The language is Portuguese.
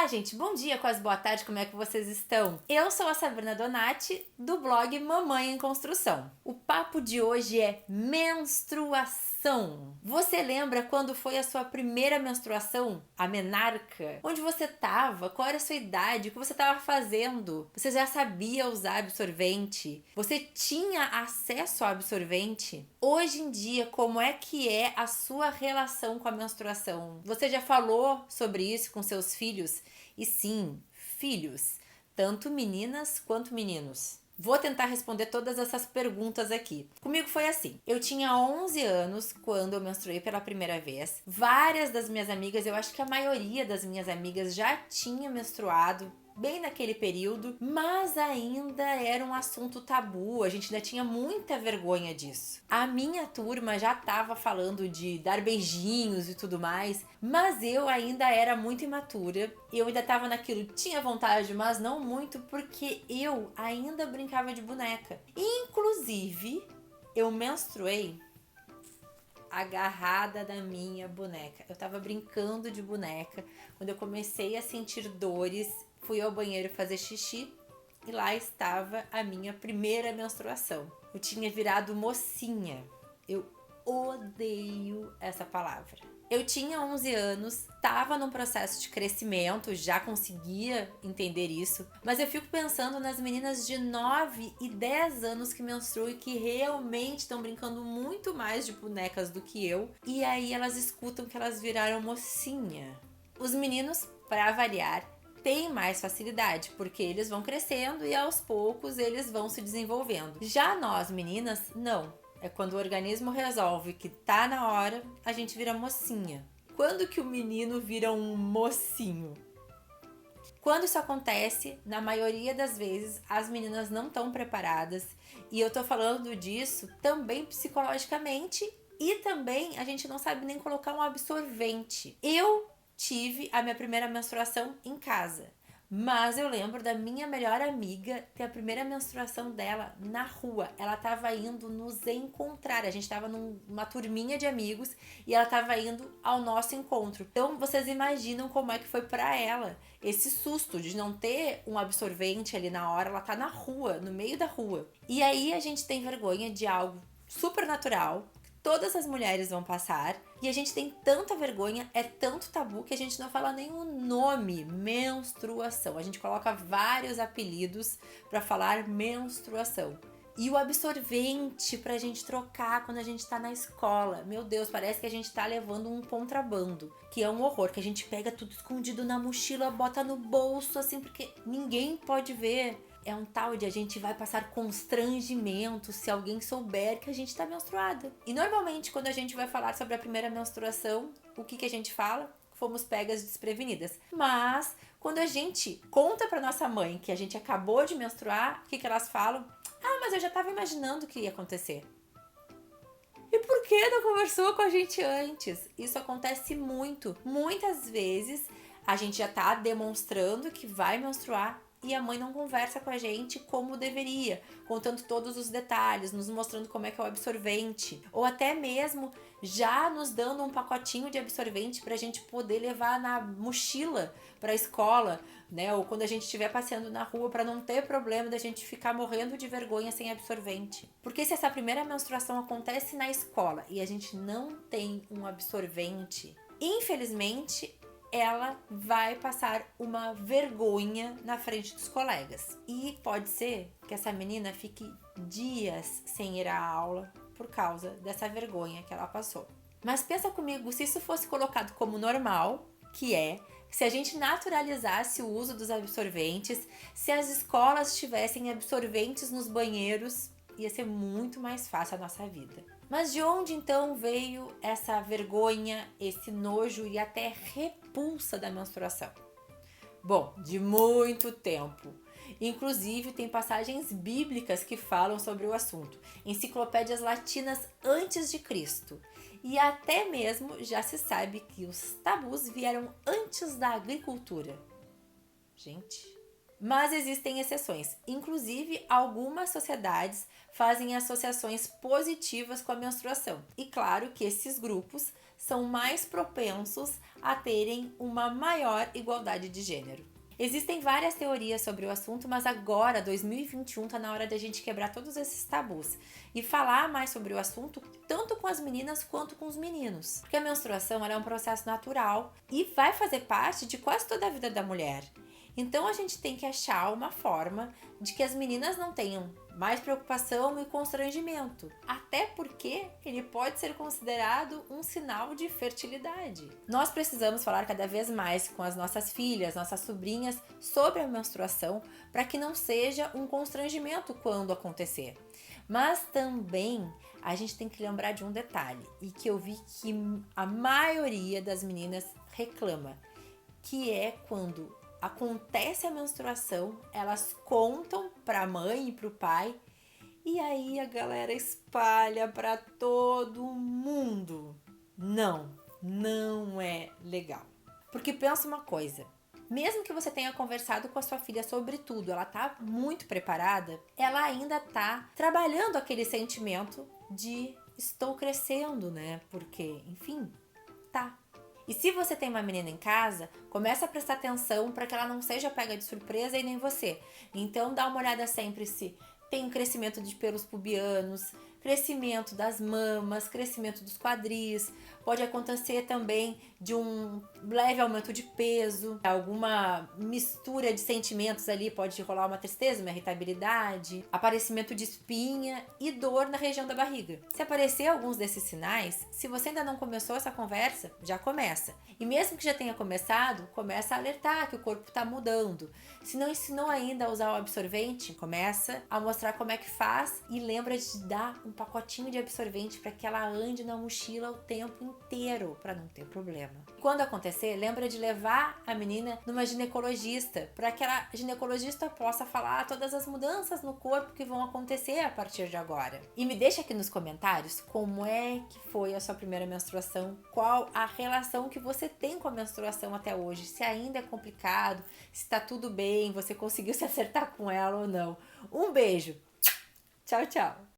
Olá, gente! Bom dia, quase boa tarde, como é que vocês estão? Eu sou a Sabrina Donati, do blog Mamãe em Construção. O papo de hoje é menstruação. Você lembra quando foi a sua primeira menstruação? A menarca? Onde você estava? Qual era a sua idade? O que você estava fazendo? Você já sabia usar absorvente? Você tinha acesso ao absorvente? Hoje em dia, como é que é a sua relação com a menstruação? Você já falou sobre isso com seus filhos? E sim, filhos, tanto meninas quanto meninos. Vou tentar responder todas essas perguntas aqui. Comigo foi assim. Eu tinha 11 anos quando eu menstruei pela primeira vez. Várias das minhas amigas, eu acho que a maioria das minhas amigas já tinha menstruado bem naquele período, mas ainda era um assunto tabu, a gente ainda tinha muita vergonha disso. A minha turma já estava falando de dar beijinhos e tudo mais, mas eu ainda era muito imatura, eu ainda estava naquilo, tinha vontade, mas não muito, porque eu ainda brincava de boneca. Inclusive, eu menstruei agarrada da minha boneca. Eu tava brincando de boneca. Quando eu comecei a sentir dores, fui ao banheiro fazer xixi e lá estava a minha primeira menstruação. Eu tinha virado mocinha. Eu odeio essa palavra. Eu tinha 11 anos, estava num processo de crescimento, já conseguia entender isso, mas eu fico pensando nas meninas de 9 e 10 anos que menstruam e que realmente estão brincando muito mais de bonecas do que eu, e aí elas escutam que elas viraram mocinha. Os meninos, para variar, têm mais facilidade, porque eles vão crescendo e aos poucos eles vão se desenvolvendo. Já nós, meninas, não. É quando o organismo resolve que tá na hora, a gente vira mocinha. Quando que o menino vira um mocinho? Quando isso acontece, na maioria das vezes, as meninas não estão preparadas. E eu tô falando disso também psicologicamente e também a gente não sabe nem colocar um absorvente. Eu tive a minha primeira menstruação em casa. Mas eu lembro da minha melhor amiga ter a primeira menstruação dela na rua. Ela tava indo nos encontrar. A gente tava numa turminha de amigos e ela tava indo ao nosso encontro. Então vocês imaginam como é que foi pra ela esse susto de não ter um absorvente ali na hora. Ela tá na rua, no meio da rua. E aí a gente tem vergonha de algo super natural, todas as mulheres vão passar, e a gente tem tanta vergonha, é tanto tabu que a gente não fala nem o nome menstruação. A gente coloca vários apelidos para falar menstruação. E o absorvente pra gente trocar quando a gente tá na escola. Meu Deus, parece que a gente tá levando um contrabando, que é um horror, que a gente pega tudo escondido na mochila, bota no bolso, assim, porque ninguém pode ver. É um tal de a gente vai passar constrangimento se alguém souber que a gente tá menstruada. E normalmente quando a gente vai falar sobre a primeira menstruação, o que a gente fala? Fomos pegas desprevenidas. Mas quando a gente conta pra nossa mãe que a gente acabou de menstruar, o que elas falam? Ah, mas eu já tava imaginando que ia acontecer. E por que não conversou com a gente antes? Isso acontece muito. Muitas vezes a gente já tá demonstrando que vai menstruar e a mãe não conversa com a gente como deveria, contando todos os detalhes, nos mostrando como é que é o absorvente, ou até mesmo já nos dando um pacotinho de absorvente pra gente poder levar na mochila pra escola, né? Ou quando a gente estiver passeando na rua, pra não ter problema da gente ficar morrendo de vergonha sem absorvente. Porque se essa primeira menstruação acontece na escola e a gente não tem um absorvente, infelizmente ela vai passar uma vergonha na frente dos colegas. E pode ser que essa menina fique dias sem ir à aula por causa dessa vergonha que ela passou. Mas pensa comigo, se isso fosse colocado como normal, que é, se a gente naturalizasse o uso dos absorventes, se as escolas tivessem absorventes nos banheiros, ia ser muito mais fácil a nossa vida. Mas de onde então veio essa vergonha, esse nojo e até repulsa da menstruação? Bom, de muito tempo. Inclusive tem passagens bíblicas que falam sobre o assunto, enciclopédias latinas antes de Cristo. E até mesmo já se sabe que os tabus vieram antes da agricultura. Gente, Mas existem exceções. Inclusive, algumas sociedades fazem associações positivas com a menstruação. E claro que esses grupos são mais propensos a terem uma maior igualdade de gênero. Existem várias teorias sobre o assunto, mas agora, 2021, tá na hora da gente quebrar todos esses tabus e falar mais sobre o assunto, tanto com as meninas quanto com os meninos. Porque a menstruação ela é um processo natural e vai fazer parte de quase toda a vida da mulher. Então a gente tem que achar uma forma de que as meninas não tenham mais preocupação e constrangimento, até porque ele pode ser considerado um sinal de fertilidade. Nós precisamos falar cada vez mais com as nossas filhas, nossas sobrinhas sobre a menstruação, para que não seja um constrangimento quando acontecer. Mas também a gente tem que lembrar de um detalhe, e que eu vi que a maioria das meninas reclama, que é quando acontece a menstruação, elas contam para a mãe e para o pai, e aí a galera espalha para todo mundo. Não é legal. Porque pensa uma coisa, mesmo que você tenha conversado com a sua filha sobre tudo, ela tá muito preparada, ela ainda tá trabalhando aquele sentimento de estou crescendo, né? Porque, enfim, tá. E se você tem uma menina em casa, começa a prestar atenção para que ela não seja pega de surpresa e nem você. Então dá uma olhada sempre se tem crescimento de pelos pubianos, crescimento das mamas, crescimento dos quadris. Pode acontecer também de um leve aumento de peso, alguma mistura de sentimentos ali, pode rolar uma tristeza, uma irritabilidade, aparecimento de espinha e dor na região da barriga. Se aparecer alguns desses sinais, se você ainda não começou essa conversa, já começa. E mesmo que já tenha começado, começa a alertar que o corpo está mudando. Se não ensinou ainda a usar o absorvente, começa a mostrar como é que faz e lembra de dar um pacotinho de absorvente para que ela ande na mochila o tempo inteiro, para não ter problema. Quando acontecer, lembra de levar a menina numa ginecologista, para que a ginecologista possa falar todas as mudanças no corpo que vão acontecer a partir de agora. E me deixa aqui nos comentários como é que foi a sua primeira menstruação, qual a relação que você tem com a menstruação até hoje, se ainda é complicado, se tá tudo bem, você conseguiu se acertar com ela ou não. Um beijo! Tchau, tchau!